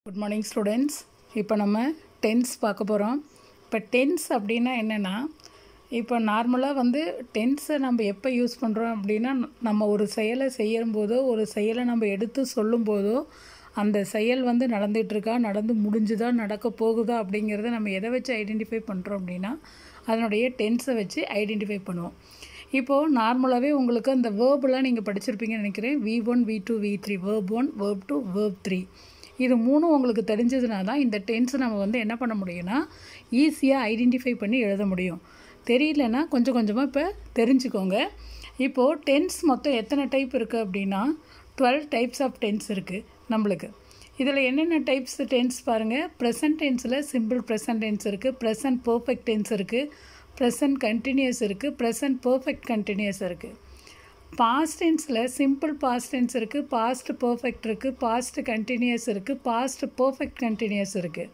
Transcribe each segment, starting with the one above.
Good morning students. இப்போ நம்ம tense பார்க்க போகிறோம். இப்போ டென்ஸ் அப்படின்னா என்னென்னா, இப்போ நார்மலாக டென்ஸை நம்ம எப்போ யூஸ் பண்ணுறோம் அப்படின்னா, நம்ம ஒரு செயலை செய்யும்போதோ ஒரு செயலை நம்ம எடுத்து சொல்லும்போதோ அந்த செயல் நடந்துகிட்ருக்கா, நடந்து முடிஞ்சுதா, நடக்க போகுதா அப்படிங்கிறத நம்ம எதை வச்சு ஐடென்டிஃபை பண்ணுறோம் அப்படின்னா அதனுடைய டென்ஸை வச்சு ஐடென்டிஃபை பண்ணுவோம். இப்போது நார்மலாகவே உங்களுக்கு அந்த வேர்பெலாம் நீங்கள் படிச்சிருப்பீங்கன்னு நினைக்கிறேன். V1, V2, V3, verb 1, verb 2, verb 3. இது மூணும் உங்களுக்கு தெரிஞ்சதுனா தான் இந்த டென்ஸ் நம்ம என்ன பண்ண முடியும்னா ஈஸியாக ஐடென்டிஃபை பண்ணி எழுத முடியும். தெரியலன்னா கொஞ்சம் கொஞ்சமாக இப்போ தெரிஞ்சுக்கோங்க. இப்போது டென்ஸ் மொத்தம் எத்தனை டைப் இருக்குது அப்படின்னா 12 டைப்ஸ் ஆஃப் டென்ஸ் இருக்குது நம்மளுக்கு. இதில் என்னென்ன டைப்ஸ் டென்ஸ் பாருங்கள். ப்ரெசன்ட் டென்ஸில் சிம்பிள் ப்ரெசன்ட் டென்ஸ் இருக்குது, ப்ரெசன்ட் பர்ஃபெக்ட் டென்ஸ் இருக்குது, ப்ரெசன்ட் கண்டினியூஸ் இருக்குது, ப்ரெசன்ட் பர்ஃபெக்ட் கண்டினியூஸ் இருக்குது. பாஸ்ட் டென்ஸில் சிம்பிள் பாஸ்ட் டென்ஸ் இருக்குது, பாஸ்ட் பர்ஃபெக்ட் இருக்குது, பாஸ்ட் கண்டினியூஸ் இருக்குது, பாஸ்ட் பர்ஃபெக்ட் கண்டினியூஸ் இருக்குது.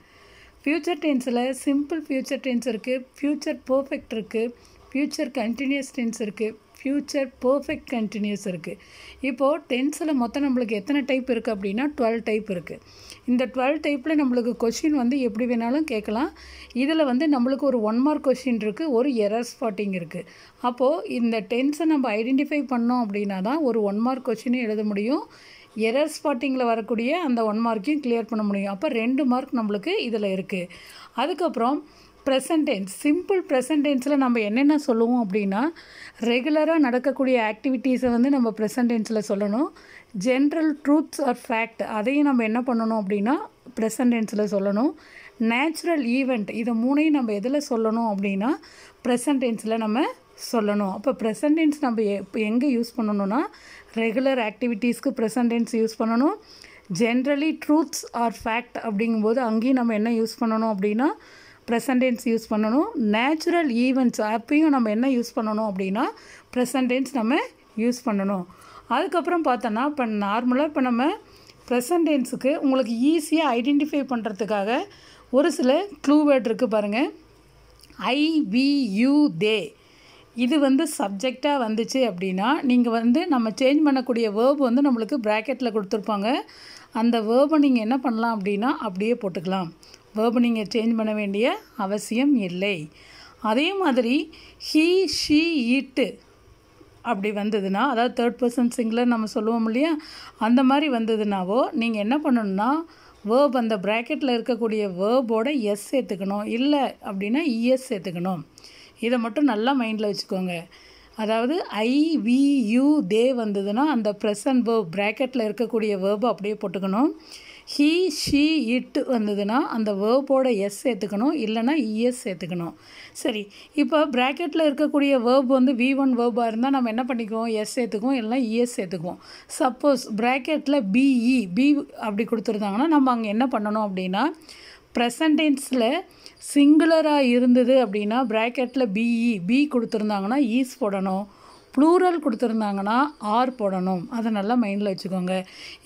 ஃப்யூச்சர் டென்ஸில் சிம்பிள் ஃப்யூச்சர் டென்ஸ் இருக்குது, ஃப்யூச்சர் பர்ஃபெக்ட் இருக்குது, ஃப்யூச்சர் கண்டினியூஸ் டென்ஸ் இருக்குது, ஃப்யூச்சர் பர்ஃபெக்ட் கண்டினியூஸ் இருக்குது. இப்போது டென்ஸில் மொத்தம் நம்மளுக்கு எத்தனை டைப் இருக்குது அப்படின்னா 12 டைப் இருக்குது. இந்த 12 டைப்பில் நம்மளுக்கு கொஷின் எப்படி வேணாலும் கேட்கலாம். இதில் நம்மளுக்கு ஒரு 1 மார்க் கொஷின் இருக்குது, ஒரு எரர் ஸ்பாட்டிங் இருக்குது. அப்போது இந்த டென்ஸை நம்ம ஐடென்டிஃபை பண்ணோம் அப்படின்னா தான் ஒரு 1 மார்க் கொஷினும் எழுத முடியும். எரர் ஸ்பாட்டிங்கில் வரக்கூடிய அந்த 1 மார்க்கையும் கிளியர் பண்ண முடியும். அப்போ 2 மார்க் நம்மளுக்கு இதில் இருக்குது. அதுக்கப்புறம் ப்ரெசன்ட் டென்ஸ், சிம்பிள் ப்ரெசன்ட் டென்ஸில் நம்ம என்னென்ன சொல்லுவோம் அப்படின்னா ரெகுலராக நடக்கக்கூடிய ஆக்டிவிட்டீஸை நம்ம ப்ரெசன்ட் டென்ஸில் சொல்லணும். ஜென்ரல் ட்ரூத்ஸ் ஆர் ஃபேக்ட் அதையும் நம்ம என்ன பண்ணணும் அப்படின்னா ப்ரெசன்ட் டென்ஸில் சொல்லணும். நேச்சுரல் ஈவெண்ட் இதை மூணையும் நம்ம எதில் சொல்லணும் அப்படின்னா ப்ரெசன்ட் டென்ஸில் நம்ம சொல்லணும். அப்போ ப்ரெசன்ட் டென்ஸ் நம்ம எங்கே யூஸ் பண்ணணும்னா ரெகுலர் ஆக்டிவிட்டீஸ்க்கு ப்ரெசன்ட் டென்ஸ் யூஸ் பண்ணணும். ஜென்ரலி ட்ரூத்ஸ் ஆர் ஃபேக்ட் அப்படிங்கும்போது அங்கேயும் நம்ம என்ன யூஸ் பண்ணணும் அப்படின்னா ப்ரெசன்ட் டென்ஸ் யூஸ் பண்ணணும். நேச்சுரல் ஈவெண்ட்ஸ் அப்பையும் நம்ம என்ன யூஸ் பண்ணணும் அப்படின்னா ப்ரெசன்ட் டென்ஸ் நம்ம யூஸ் பண்ணணும். அதுக்கப்புறம் பார்த்தோன்னா இப்போ நார்மலாக இப்போ நம்ம ப்ரெசன்ட் டென்ஸுக்கு உங்களுக்கு ஈஸியாக ஐடென்டிஃபை பண்ணுறதுக்காக ஒரு சில க்ளூ வேர்ட் இருக்குது பாருங்கள். ஐ, வி, யூ, தே இது சப்ஜெக்டாக வந்துச்சு அப்படின்னா நீங்கள் நம்ம சேஞ்ச் பண்ணக்கூடிய வேர்ப் நம்மளுக்கு ப்ராக்கெட்டில் கொடுத்துருப்பாங்க. அந்த வேர்பை நீங்கள் என்ன பண்ணலாம் அப்படின்னா அப்படியே போட்டுக்கலாம். வேர்பை நீங்கள் சேஞ்ச் பண்ண வேண்டிய அவசியம் இல்லை. அதே மாதிரி ஹீ, ஷீ, இட்டு அப்படி வந்ததுன்னா, அதாவது தேர்ட் பர்சன் சிங்குலர் நம்ம சொல்லுவோம் இல்லையா, அந்த மாதிரி வந்ததுனாவோ நீங்கள் என்ன பண்ணணுன்னா வேர்ப் அந்த ப்ராக்கெட்டில் இருக்கக்கூடிய வேர்போட எஸ் சேர்த்துக்கணும், இல்லை அப்படின்னா இஎஸ் சேர்த்துக்கணும். இதை மட்டும் நல்லா மைண்டில் வச்சுக்கோங்க. அதாவது ஐ, வி, யூ, தே வந்ததுன்னா அந்த ப்ரெசன்ட் வேர்ப் ப்ராக்கெட்டில் இருக்கக்கூடிய வேர்பை அப்படியே போட்டுக்கணும். ஹீ, ஷீ, இட் வந்ததுன்னா அந்த வேர்போட எஸ் சேர்த்துக்கணும், இல்லைனா இஎஸ் சேர்த்துக்கணும். சரி, இப்போ ப்ராக்கெட்டில் இருக்கக்கூடிய வேர்ப் V1 வேர்பாக இருந்தால் நம்ம என்ன பண்ணிக்குவோம், எஸ் சேர்த்துக்குவோம், இல்லைனா இஎஸ் சேர்த்துக்குவோம். சப்போஸ் ப்ராக்கெட்டில் பிஇ பி அப்படி கொடுத்துருந்தாங்கன்னா நம்ம அங்கே என்ன பண்ணணும் அப்படின்னா ப்ரெசன்ட் டென்ஸில் சிங்குலராக இருந்தது அப்படின்னா ப்ராக்கெட்டில் பிஇ பி கொடுத்துருந்தாங்கன்னா ஈஸ் போடணும். ப்ளூரல் கொடுத்துருந்தாங்கன்னா ஆர் போடணும். அதை நல்லா மைண்டில் வச்சுக்கோங்க.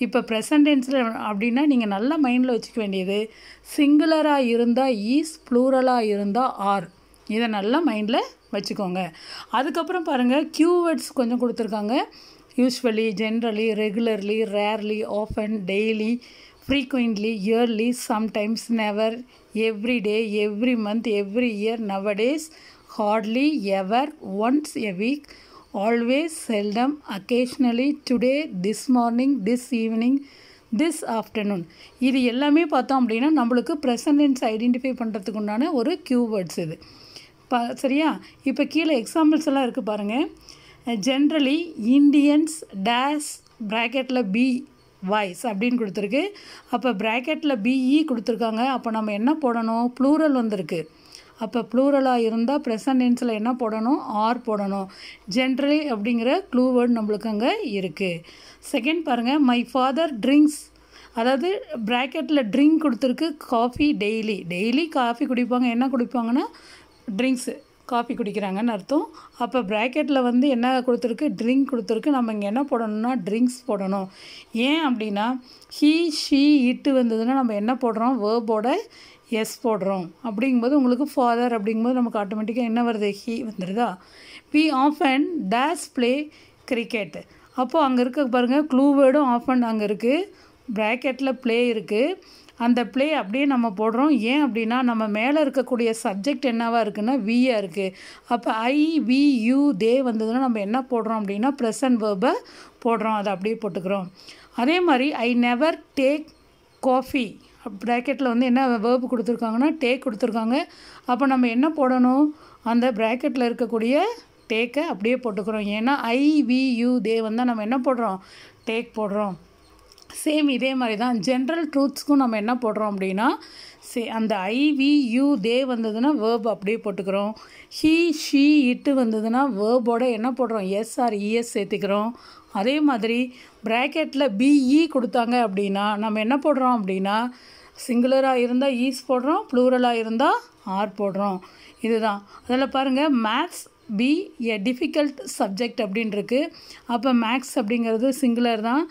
இப்போ ப்ரெசன்ட் டென்ஸில் அப்படின்னா நீங்கள் நல்லா மைண்டில் வச்சுக்க வேண்டியது சிங்குலராக இருந்தால் ஈஸ், ப்ளூரலாக இருந்தால் ஆர். இதை நல்லா மைண்டில் வச்சுக்கோங்க. அதுக்கப்புறம் பாருங்கள் கீவேர்ட்ஸ் கொஞ்சம் கொடுத்துருக்காங்க. Usually, generally, regularly, rarely, often, daily, frequently, yearly, sometimes, never, every day, every month, every year, nowadays, hardly, ever, once a week, always, seldom, occasionally, today, this morning, this evening, this afternoon. இது எல்லாமே பார்த்தோம் அப்படின்னா நம்மளுக்கு present tense identify பண்ணுறதுக்கு உண்டான ஒரு keywords இது. சரியா? இப்போ கீழே எக்ஸாம்பிள்ஸ் எல்லாம் இருக்குது பாருங்கள். ஜென்ரலி, இண்டியன்ஸ், டேஸ், ப்ராக்கெட்டில் பி வாய்ஸ் அப்படின்னு கொடுத்துருக்கு. அப்போ ப்ராக்கெட்டில் பிஇ கொடுத்துருக்காங்க. அப்போ நம்ம என்ன போடணும், ப்ளூரல் வந்திருக்கு. அப்போ ப்ளூரலாக இருந்தால் ப்ரெசன்ட் டென்ஸில் என்ன போடணும், ஆர் போடணும். ஜென்ரலி அப்படிங்கிற க்ளூ வேர்ட் நம்மளுக்கு அங்கே இருக்குது. செகண்ட் பாருங்கள், மை ஃபாதர் ட்ரிங்க்ஸ், அதாவது ப்ராக்கெட்டில் ட்ரிங்க் கொடுத்துருக்கு. காஃபி, டெய்லி டெய்லி காஃபி குடிப்பாங்க. என்ன குடிப்பாங்கன்னா ட்ரிங்க்ஸு, காஃபி குடிக்கிறாங்கன்னு அர்த்தம். அப்போ ப்ராக்கெட்டில் என்ன கொடுத்துருக்கு, ட்ரிங்க் கொடுத்துருக்கு. நம்ம இங்கே என்ன போடணும்னா ட்ரிங்க்ஸ் போடணும். ஏன் அப்படின்னா ஹீ, ஷீ, இட்டு வந்ததுன்னா நம்ம என்ன போடுறோம், வேர்போட எஸ் போடுறோம். அப்படிங்கும்போது உங்களுக்கு ஃபாதர் அப்படிங்கும்போது நமக்கு ஆட்டோமேட்டிக்காக என்ன வருது, ஹீ வந்துடுதா. We often does play cricket. அப்போது அங்கே இருக்க பாருங்கள் க்ளூ வேர்டும் ஆஃபன் அங்கே இருக்குது. ப்ராக்கெட்டில் ப்ளே இருக்குது. அந்த ப்ளே அப்படியே நம்ம போடுறோம். ஏன் அப்படின்னா நம்ம மேலே இருக்கக்கூடிய சப்ஜெக்ட் என்னவா இருக்குன்னா வியாக இருக்குது. அப்போ ஐ வி யூ தே வந்ததுன்னா நம்ம என்ன போடுறோம் அப்படின்னா ப்ரெசன்ட் வேர்பை போடுறோம். அதை அப்படியே போட்டுக்கிறோம். அதே மாதிரி ஐ நெவர் டேக் காஃபி ப்ராக்கெட்டில் வந்து என்ன வேர்பு கொடுத்துருக்காங்கன்னா டேக் கொடுத்துருக்காங்க. அப்போ நம்ம என்ன போடணும், அந்த ப்ராக்கெட்டில் இருக்கக்கூடிய டேக்கை அப்படியே போட்டுக்கிறோம். ஏன்னா ஐ வி யூ தே வந்தால் நம்ம என்ன போடுறோம், டேக் போடுறோம். சேம் இதே மாதிரி தான் ஜென்ரல் ட்ரூத்ஸ்க்கும் நம்ம என்ன போடுறோம் அப்படின்னா அந்த ஐ வி யூ தே வந்ததுன்னா வேர்ப் அப்படியே போட்டுக்கிறோம். ஹீ ஷீ இட்டு வந்ததுன்னா வேர்போட என்ன போடுறோம், எஸ் ஆர் இஎஸ் சேர்த்துக்கிறோம். அதே மாதிரி ப்ராக்கெட்டில் பிஇ கொடுத்தாங்க அப்படின்னா நம்ம என்ன போடுறோம் அப்படின்னா சிங்குலராக இருந்தால் ஈஸ் போடுறோம், ப்ளூரலாக இருந்தால் ஆர் போடுறோம். இதுதான் அதில் பாருங்கள் மேத்ஸ் பி எ டிஃபிகல்ட் சப்ஜெக்ட் அப்படின்னு இருக்குது. அப்போ மேக்ஸ் அப்படிங்கிறது சிங்குலர் தான்.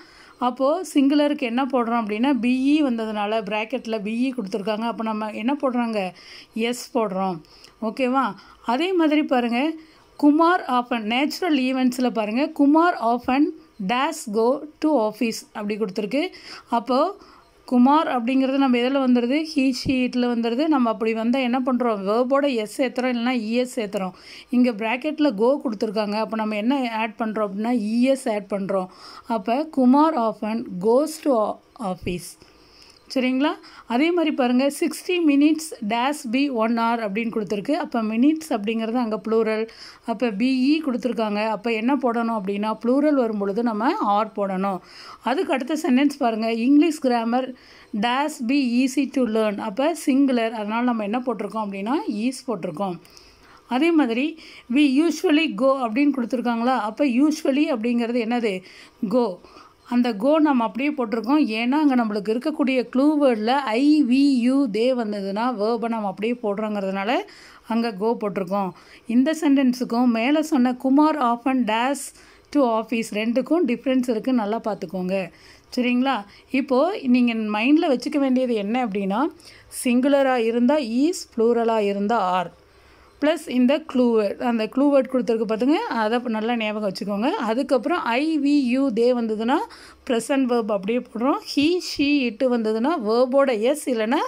அப்போது சிங்குலருக்கு என்ன போடுறோம் அப்படின்னா பிஇ வந்ததுனால ப்ராக்கெட்டில் பிஇ கொடுத்துருக்காங்க. அப்போ நம்ம என்ன போடுறாங்க, எஸ் போடுறோம். ஓகேவா. அதே மாதிரி பாருங்கள் குமார் ஆஃபன் நேச்சுரல் ஈவெண்ட்ஸில் பாருங்கள் Kumar often days go to office அப்படி கொடுத்துருக்கு. அப்போது குமார் அப்படிங்கிறது நம்ம எதில் வந்துடுது, ஹீ ஷீட்டில் வந்துடுது. நம்ம அப்படி வந்தால் என்ன பண்ணுறோம், வேர்போட எஸ் சேர்த்துறோம், இல்லைனா இஎஸ் சேர்த்துறோம். இங்கே ப்ராக்கெட்டில் கோ கொடுத்துருக்காங்க. அப்போ நம்ம என்ன ஆட் பண்ணுறோம் அப்படின்னா இஎஸ் ஆட் பண்ணுறோம். அப்போ Kumar often goes to office. சரிங்களா. அதே மாதிரி பாருங்கள் 60 minutes டேஸ் பி 1 hour அப்படின்னு கொடுத்துருக்கு. அப்போ மினிட்ஸ் அப்படிங்கிறது அங்கே ப்ளூரல். அப்போ பிஇ கொடுத்துருக்காங்க. அப்போ என்ன போடணும் அப்படின்னா ப்ளூரல் வரும்பொழுது நம்ம ஆர் போடணும். அதுக்கு அடுத்த சென்டென்ஸ் பாருங்கள் English grammar days be easy to learn. அப்போ சிங்குலர், அதனால் நம்ம என்ன போட்டிருக்கோம் அப்படின்னா ஈஸ் போட்டிருக்கோம். அதே மாதிரி வி யூஸ்வலி கோ அப்படின்னு கொடுத்துருக்காங்களா. அப்போ யூஸ்வலி அப்படிங்கிறது என்னது, கோ. அந்த கோ நம்ம அப்படியே போட்டிருக்கோம். ஏன்னா அங்கே நம்மளுக்கு இருக்கக்கூடிய க்ளூ வேர்டில் ஐ வி யூ தே வந்ததுன்னா வேர்பை நம்ம அப்படியே போடுறோங்கிறதுனால அங்கே கோ போட்டிருக்கோம். இந்த சென்டென்ஸுக்கும் மேலே சொன்ன Kumar often days to office ரெண்டுக்கும் டிஃப்ரென்ஸ் இருக்குது, நல்லா பார்த்துக்கோங்க. சரிங்களா. இப்போது நீங்கள் மைண்டில் வச்சுக்க வேண்டியது என்ன அப்படின்னா சிங்குலராக இருந்தால் ஈஸ், ப்ளூரலாக இருந்தால் ஆர், ப்ளஸ் இந்த க்ளூவேர்ட் அந்த க்ளூவேர்ட் கொடுத்துருக்கு பார்த்துங்க, அதை நல்லா ஞாபகம் வச்சுக்கோங்க. அதுக்கப்புறம் ஐ வி யூ தே வந்ததுன்னா ப்ரெசன்ட் வேர்ப் அப்படியே போடுறோம். ஹீ ஷீ இட்டு வந்ததுன்னா வேர்போட எஸ் இல்லைன்னா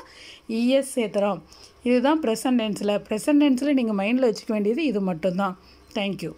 இஎஸ் சேர்த்துறோம். இதுதான் ப்ரெசன்ட் டென்ஸில். ப்ரெசன்ட் டென்ஸில் நீங்கள் மைண்டில் வச்சுக்க வேண்டியது இது மட்டும்தான். தேங்க்யூ.